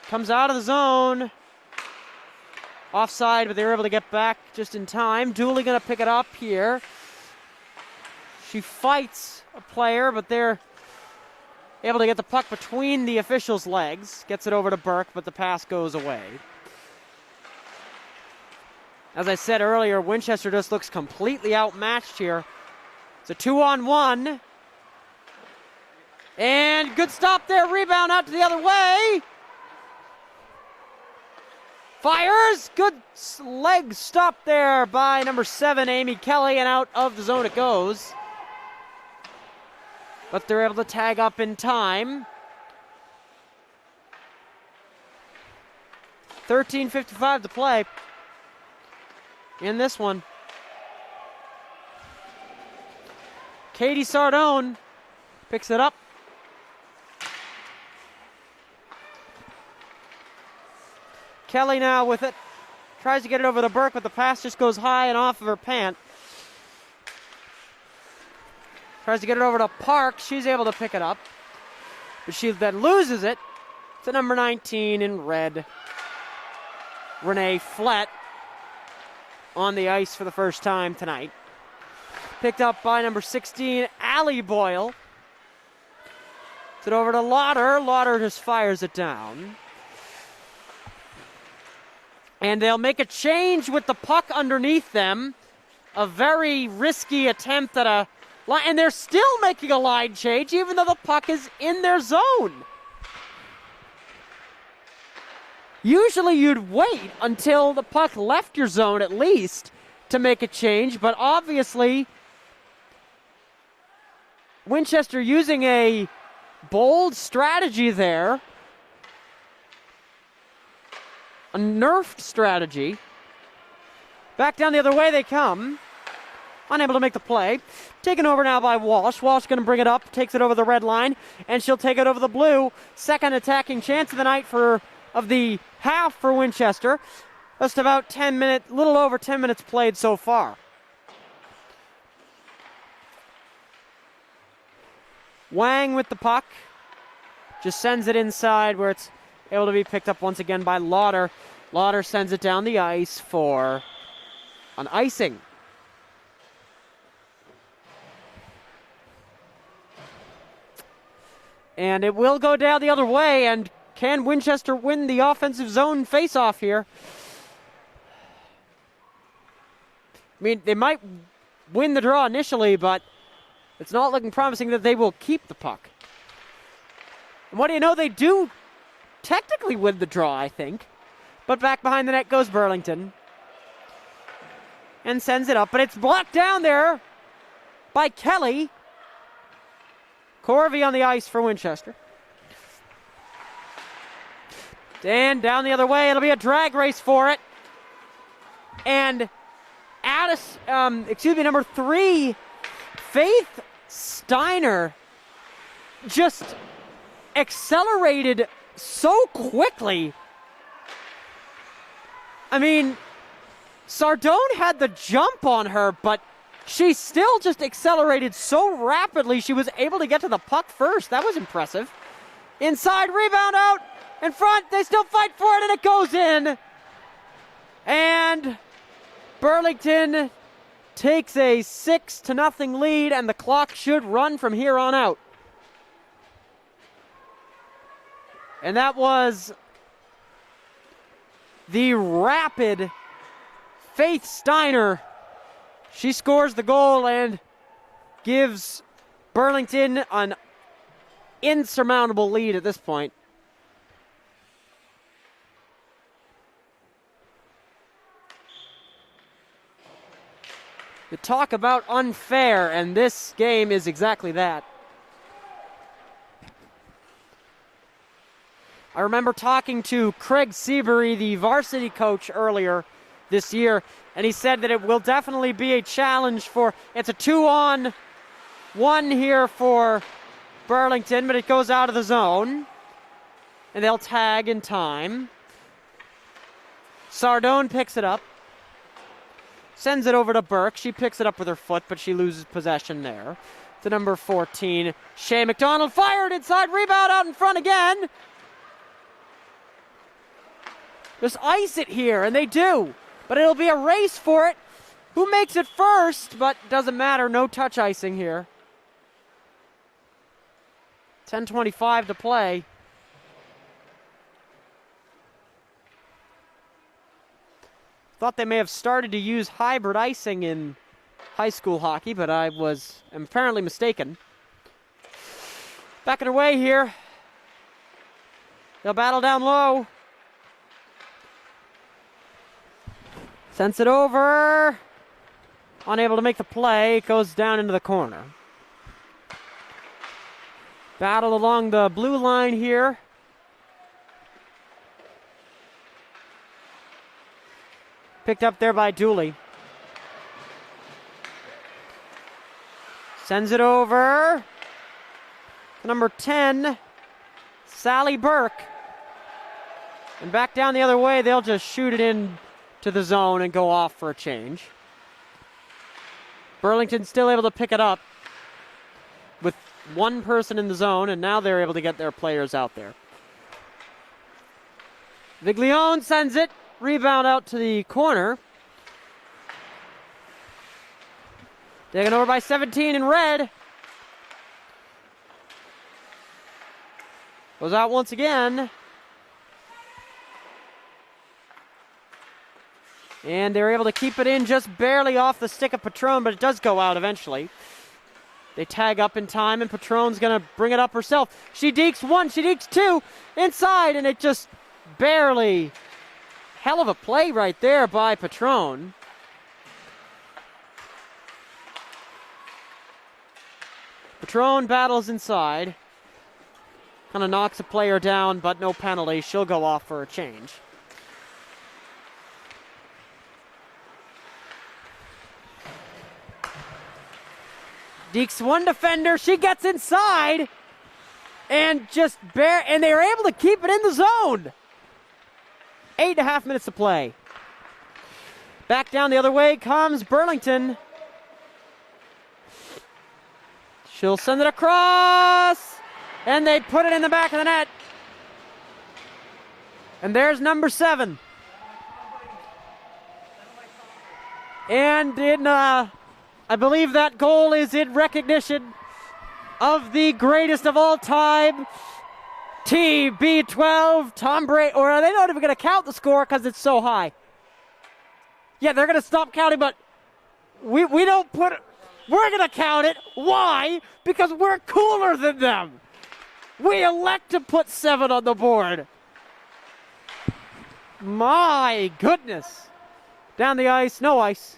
Comes out of the zone. Offside, but they were able to get back just in time. Dooley going to pick it up here. She fights a player, but they're able to get the puck between the official's legs. Gets it over to Burke, but the pass goes away. As I said earlier, Winchester just looks completely outmatched here. It's a 2-on-1. And good stop there. Rebound out to the other way. Fires. Good leg stop there by number 7, Amy Kelly, and out of the zone it goes. But they're able to tag up in time. 13:55 to play in this one. Katie Sardone picks it up. Kelly now with it. Tries to get it over to Burke, but the pass just goes high and off of her pant. Tries to get it over to Park. She's able to pick it up. But she then loses it to number 19 in red, Renee Flett, on the ice for the first time tonight. Picked up by number 16, Allie Boyle. It's it over to Lauder. Lauder just fires it down. And they'll make a change with the puck underneath them. A very risky attempt at a line. And they're still making a line change even though the puck is in their zone. Usually you'd wait until the puck left your zone at least to make a change. But obviously Winchester using a bold strategy there. A nerfed strategy. Back down the other way they come. Unable to make the play. Taken over now by Walsh. Walsh going to bring it up. Takes it over the red line. And she'll take it over the blue. Second attacking chance of the night of the half for Winchester. Just about 10 minutes, little over 10 minutes played so far. Wang with the puck. Just sends it inside where it's able to be picked up once again by Lauder. Lauder sends it down the ice for an icing. And it will go down the other way, and can Winchester win the offensive zone face-off here? I mean, they might win the draw initially, but it's not looking promising that they will keep the puck. And what do you know, they do technically win the draw, I think. But back behind the net goes Burlington. And sends it up, but it's blocked down there by Kelly. Corvey on the ice for Winchester. And down the other way, it'll be a drag race for it. And number 3, Faith Steiner just accelerated so quickly. I mean, Sardone had the jump on her, but she still just accelerated so rapidly she was able to get to the puck first. That was impressive. Inside, rebound out, in front, they still fight for it, and it goes in. And Burlington takes a 6-0 lead, and the clock should run from here on out. And that was the rapid Faith Steiner. She scores the goal and gives Burlington an insurmountable lead at this point. You talk about unfair, and this game is exactly that. I remember talking to Craig Seabury, the varsity coach, earlier this year, and he said that it will definitely be a challenge it's a 2-on-1 here for Burlington, but it goes out of the zone, and they'll tag in time. Sardone picks it up, sends it over to Burke. She picks it up with her foot, but she loses possession there. To number 14, Shea McDonald fired inside, rebound out in front again. Just ice it here, and they do. But it'll be a race for it. Who makes it first? But doesn't matter, no touch icing here. 10:25 to play. Thought they may have started to use hybrid icing in high school hockey, but I am apparently mistaken. Backing away here. They'll battle down low. Sends it over. Unable to make the play. It goes down into the corner. Battle along the blue line here. Picked up there by Dooley. Sends it over. Number 10, Sally Burke. And back down the other way, they'll just shoot it in to the zone and go off for a change. Burlington still able to pick it up with one person in the zone, and now they're able to get their players out there. Viglione sends it. Rebound out to the corner. Taken over by 17 in red. Goes out once again. And they're able to keep it in just barely off the stick of Patron, but it does go out eventually. They tag up in time, and Patron's going to bring it up herself. She dekes one, she dekes two, inside, and it just barely. Hell of a play right there by Patron. Patron battles inside. Kind of knocks a player down, but no penalty. She'll go off for a change. Dekes one defender. She gets inside. And and they are able to keep it in the zone. 8.5 minutes to play. Back down the other way comes Burlington. She'll send it across. And they put it in the back of the net. And there's number 7. And I believe that goal is in recognition of the greatest of all time, TB12, Tom Brady. Or are they not even going to count the score because it's so high? Yeah, they're going to stop counting, but we don't put it. We're going to count it. Why? Because we're cooler than them. We elect to put 7 on the board. My goodness. Down the ice, no ice.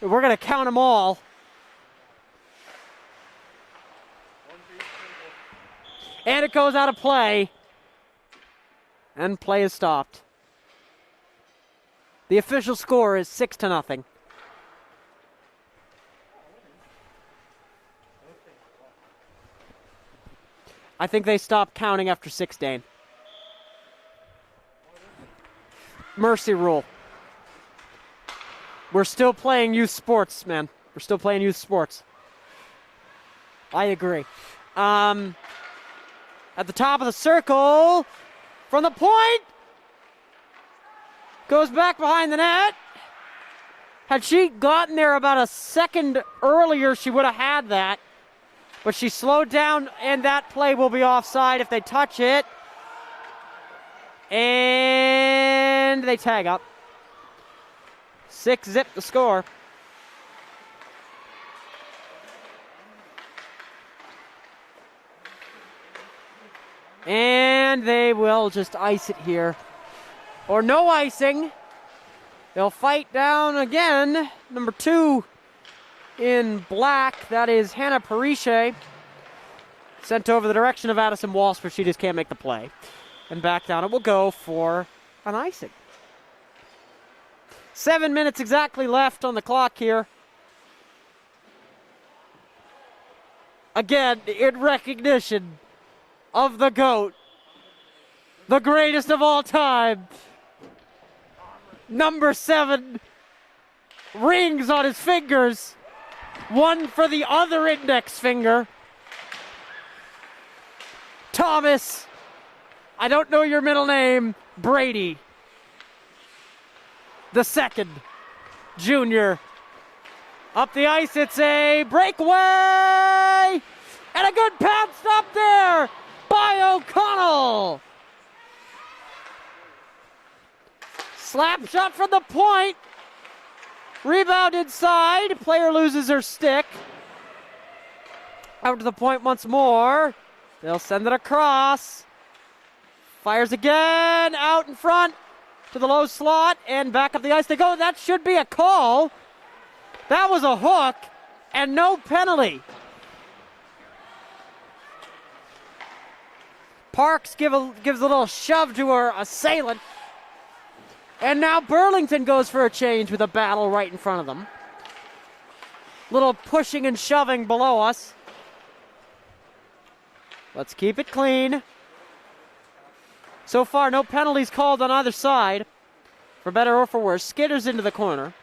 We're going to count them all. And it goes out of play. And play is stopped. The official score is 6-0. I think they stopped counting after 6, Dane. Mercy rule. We're still playing youth sports, man. We're still playing youth sports. I agree. At the top of the circle, from the point, goes back behind the net. Had she gotten there about a second earlier, she would have had that. But she slowed down, and that play will be offside if they touch it. And they tag up. 6-0 the score. And they will just ice it here. Or no icing. They'll fight down again. Number 2 in black, that is Hannah Pariche. Sent over the direction of Addison Walsh, but she just can't make the play. And back down it will go for an icing. 7 minutes exactly left on the clock here. Again, in recognition of the GOAT, the greatest of all time. Number 7, rings on his fingers. One for the other index finger. Thomas, I don't know your middle name, Brady. The second, junior. Up the ice, it's a breakaway! And a good pad stop there by O'Connell. Slap shot from the point. Rebound inside. Player loses her stick. Out to the point once more. They'll send it across. Fires again. Out in front to the low slot. And back up the ice they go. That should be a call. That was a hook. And no penalty. Parks gives a little shove to her assailant. And now Burlington goes for a change with a battle right in front of them. Little pushing and shoving below us. Let's keep it clean. So far, no penalties called on either side. For better or for worse. Skitters into the corner.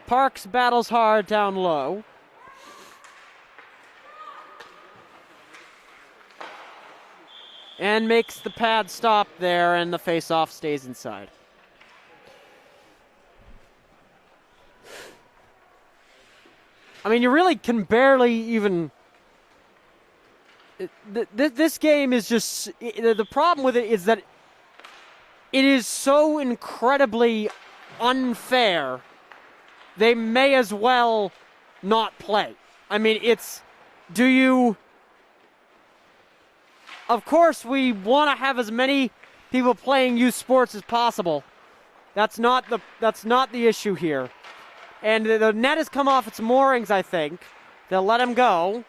Parks battles hard down low. And makes the pad stop there, and the face-off stays inside. I mean, you really can barely even... This game is just... The problem with it is that it is so incredibly unfair, they may as well not play. I mean, it's... Do you... Of course, we want to have as many people playing youth sports as possible. That's not the issue here. And the net has come off its moorings, I think. They'll let him go.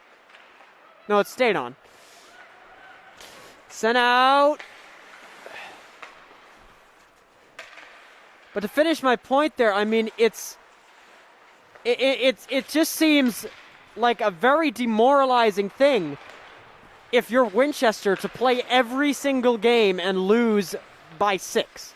No, it stayed on. Sent out. But to finish my point there, I mean, it just seems like a very demoralizing thing if you're Winchester to play every single game and lose by 6.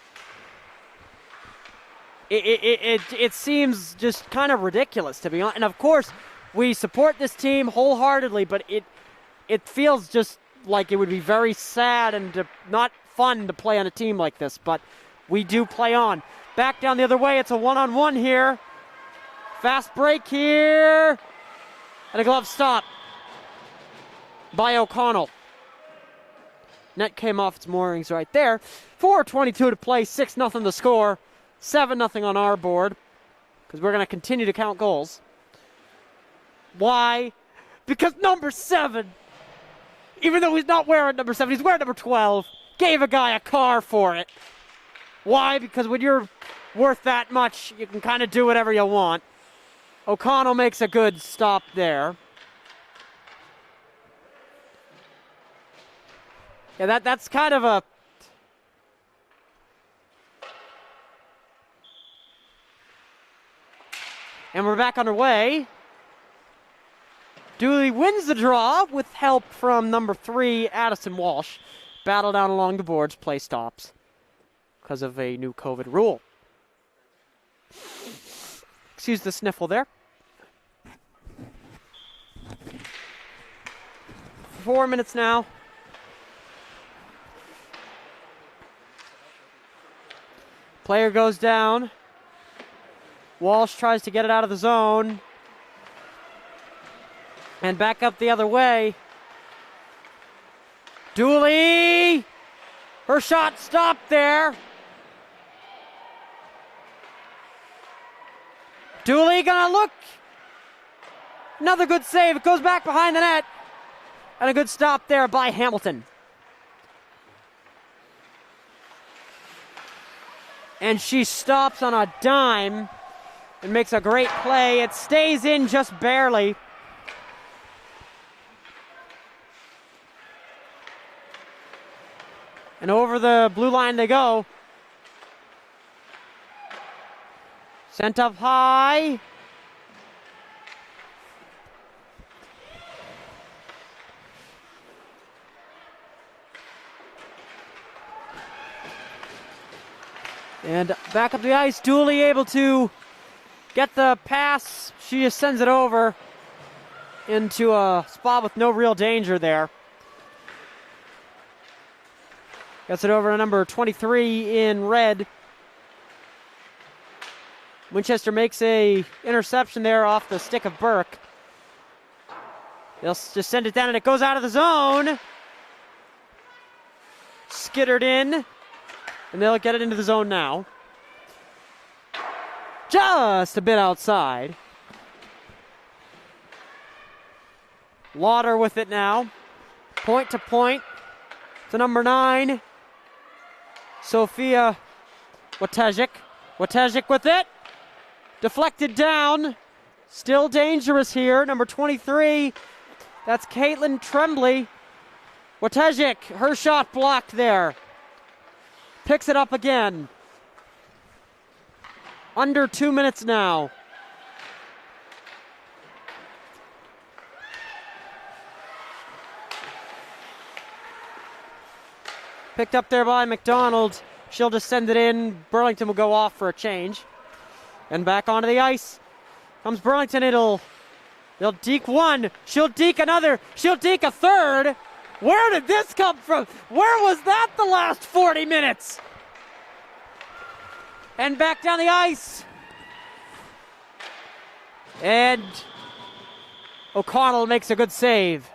It seems just kind of ridiculous, to be honest. And of course, we support this team wholeheartedly, but it feels just like it would be very sad and not fun to play on a team like this. But we do play on. Back down the other way, it's a one-on-one here. Fast break here. And a glove stop by O'Connell. Net came off its moorings right there. 4:22 to play, 6-0 the score. 7-0 on our board, because we're going to continue to count goals. Why? Because number 7, even though he's not wearing number 7, he's wearing number 12, gave a guy a car for it. Why? Because when you're worth that much, you can kind of do whatever you want. O'Connell makes a good stop there. Yeah, that's kind of a... And we're back underway. Dooley wins the draw with help from number 3, Addison Walsh. Battle down along the boards, play stops because of a new COVID rule. Excuse the sniffle there. 4 minutes now. Player goes down. Walsh tries to get it out of the zone. And back up the other way. Dooley! Her shot stopped there. Dooley gonna look. Another good save. It goes back behind the net. And a good stop there by Hamilton. And she stops on a dime and makes a great play. It stays in just barely. And over the blue line they go. Sent up high. And back up the ice, Dooley able to get the pass. She just sends it over into a spot with no real danger there. Gets it over to number 23 in red. Winchester makes a interception there off the stick of Burke. They'll just send it down and it goes out of the zone. Skittered in. And they'll get it into the zone now. Just a bit outside. Lauder with it now. Point to point. To number 9. Sophia Wojciech. Wojciech with it. Deflected down. Still dangerous here. Number 23. That's Caitlin Tremblay. Wojciech, her shot blocked there. Picks it up again. Under 2 minutes now. Picked up there by McDonald. She'll just send it in. Burlington will go off for a change. And back onto the ice. Comes Burlington. They'll deke one. She'll deke another. She'll deke a third. Where did this come from? Where was that the last 40 minutes? And back down the ice. And O'Connell makes a good save.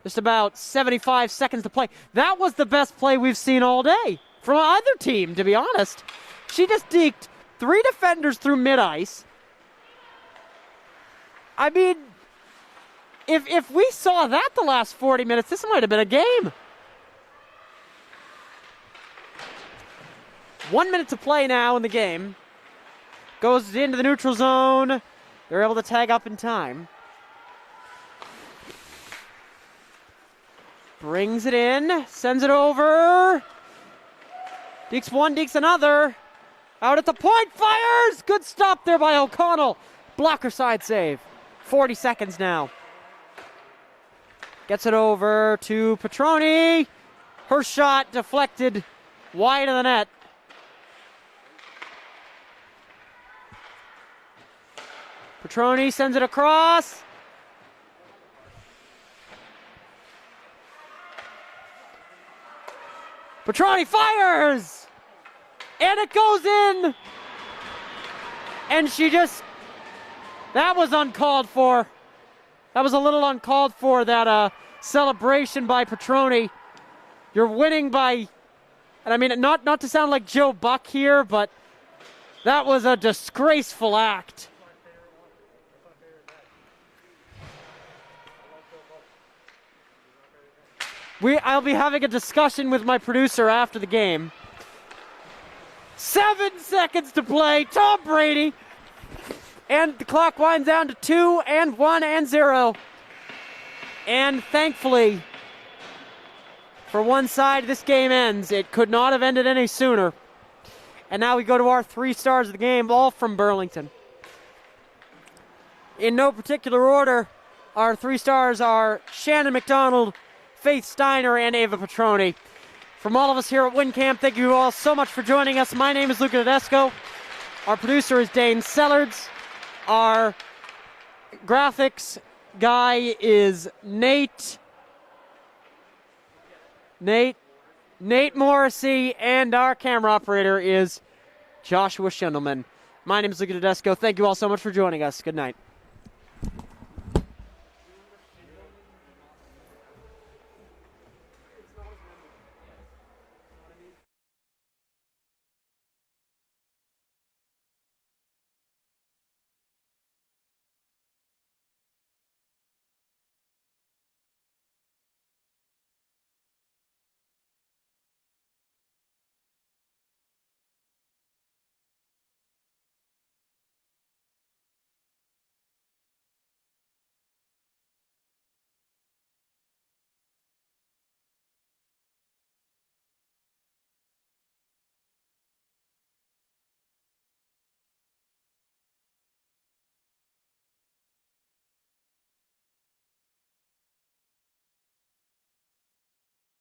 Just about 75 seconds to play. That was the best play we've seen all day from either team, to be honest. She just deked 3 defenders through mid-ice. I mean, if we saw that the last 40 minutes, this might have been a game. 1 minute to play now in the game. Goes into the neutral zone. They're able to tag up in time. Brings it in, sends it over. Dekes one, dekes another. Out at the point, fires! Good stop there by O'Connell. Blocker side save. 40 seconds now. Gets it over to Petroni. Her shot deflected wide of the net. Petroni sends it across. Petroni fires! And it goes in! And she just... That was uncalled for. That was a little uncalled for, that celebration by Petroni. You're winning by... And I mean, not to sound like Joe Buck here, but that was a disgraceful act. I'll be having a discussion with my producer after the game. 7 seconds to play. Tom Brady. And the clock winds down to 2 and 1 and 0. And thankfully, for one side, this game ends. It could not have ended any sooner. And now we go to our 3 stars of the game, all from Burlington. In no particular order, our 3 stars are Shannon McDonald, Faith Steiner, and Ava Petroni. From all of us here at WinCamp, thank you all so much for joining us. My name is Luca Tedesco. Our producer is Dane Sellards. Our graphics guy is Nate Morrissey, and our camera operator is Joshua Schindelman. My name is Luca Tedesco. Thank you all so much for joining us. Good night.